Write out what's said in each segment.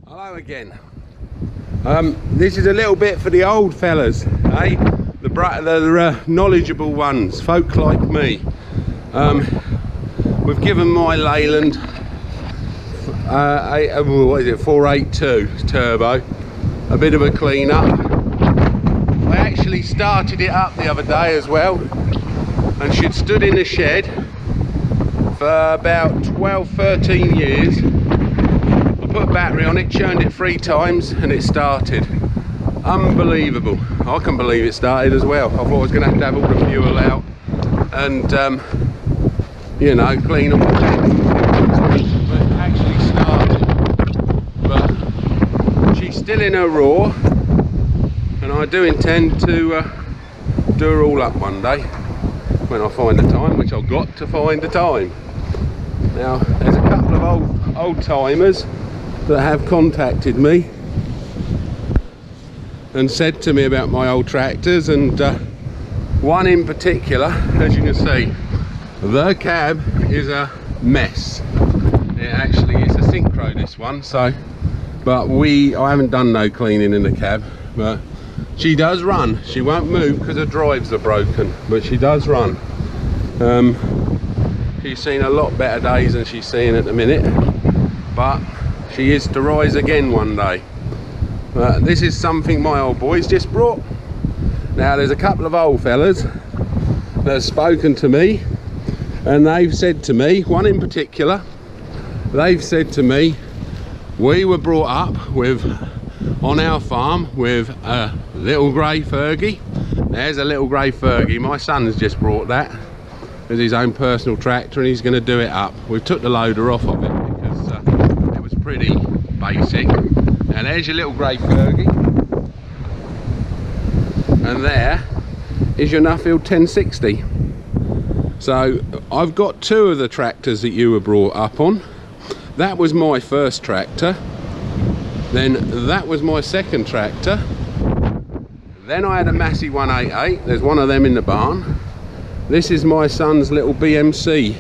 Hello again. This is a little bit for the old fellas, eh? The knowledgeable ones, folk like me. We've given my Leyland, what is it, 482 turbo, a bit of a clean up. I actually started it up the other day as well, and she'd stood in the shed for about 12-13 years. I put a battery on it, churned it 3 times, and it started. Unbelievable. I can believe it started as well. I thought I was going to have all the fuel out and you know, clean all the tanks, but it actually started. But she's still in her raw, and I do intend to do her all up one day when I find the time, which I've got to find the time. Now, there's a couple of old timers that have contacted me and said to me about my old tractors, and one in particular, as you can see, the cab is a mess. It actually is a synchro, this one, so, but I haven't done no cleaning in the cab, but she does run. She won't move because her drives are broken, but she does run. She's seen a lot better days than she's seeing at the minute, but she is to rise again one day. This is something my old boys just brought. Now, there's a couple of old fellas that have spoken to me, and they've said to me, one in particular, they've said to me, we were brought up with, on our farm, with a little grey Fergie. There's a little grey Fergie. My son's just brought that with his own personal tractor, and he's going to do it up. We took the loader off of it because it was pretty basic. Now there's your little grey Fergie, and there is your Nufield 1060. So I've got 2 of the tractors that you were brought up on. That was my first tractor, then that was my second tractor, then I had a Massey 188. There's one of them in the barn. This is my son's little BMC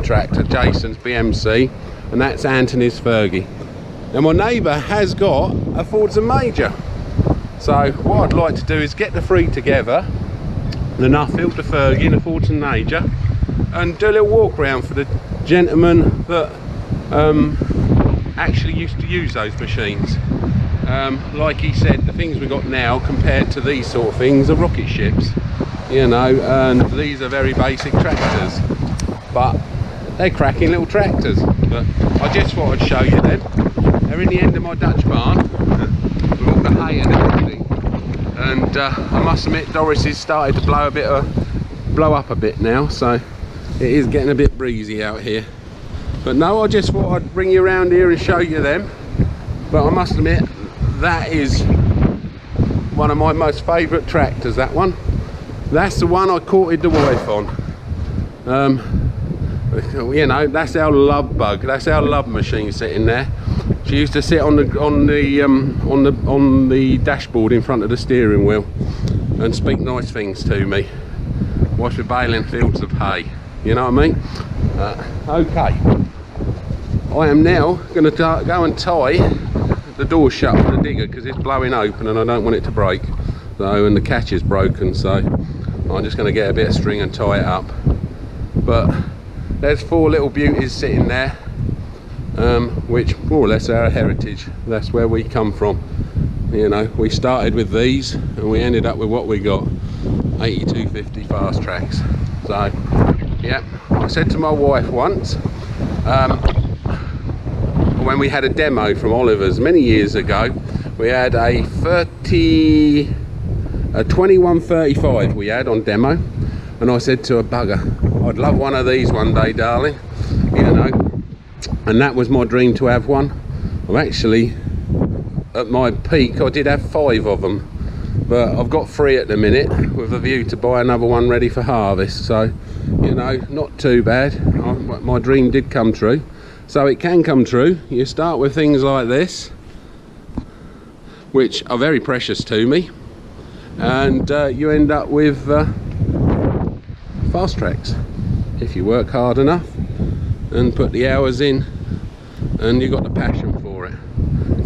tractor, Jason's BMC, and that's Anthony's Fergie. Now my neighbour has got a Forza Major, so what I'd like to do is get the 3 together, the Nufield, the Fergie and the Forza Major, and do a little walk around for the gentleman that actually used to use those machines. Like he said, the things we got now compared to these sort of things are rocket ships, you know, and these are very basic tractors, but they're cracking little tractors. But I just thought I'd show you them. They're in the end of my Dutch barn with all the hay and everything, and I must admit Doris has started to blow up a bit now, so it is getting a bit breezy out here. But no, I just thought I'd bring you around here and show you them. But I must admit, that is one of my most favourite tractors, that one. That's the one I courted the wife on. You know, that's our love bug, that's our love machine sitting there. She used to sit on the dashboard in front of the steering wheel and speak nice things to me, whilst we're baling fields of hay, you know what I mean? Okay, I am now going to go and tie the door shut with the digger because it's blowing open and I don't want it to break. So, and the catch is broken, so I'm just going to get a bit of string and tie it up. But there's 4 little beauties sitting there, which more or less are our heritage. That's where we come from. You know, we started with these and we ended up with what we got, 8250 fast tracks. So yeah, I said to my wife once, when we had a demo from Oliver's many years ago, we had a 2135 we had on demo, and I said to her, bugger, I'd love one of these one day, darling, you know, and that was my dream, to have one. I'm actually, at my peak, I did have 5 of them, but I've got 3 at the minute with a view to buy another one ready for harvest. So, you know, not too bad. My dream did come true, so it can come true. You start with things like this, which are very precious to me, and you end up with fast tracks if you work hard enough and put the hours in and you've got the passion for it.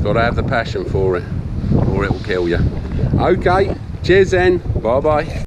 Got to have the passion for it, or it will kill you. Okay, cheers then. Bye bye.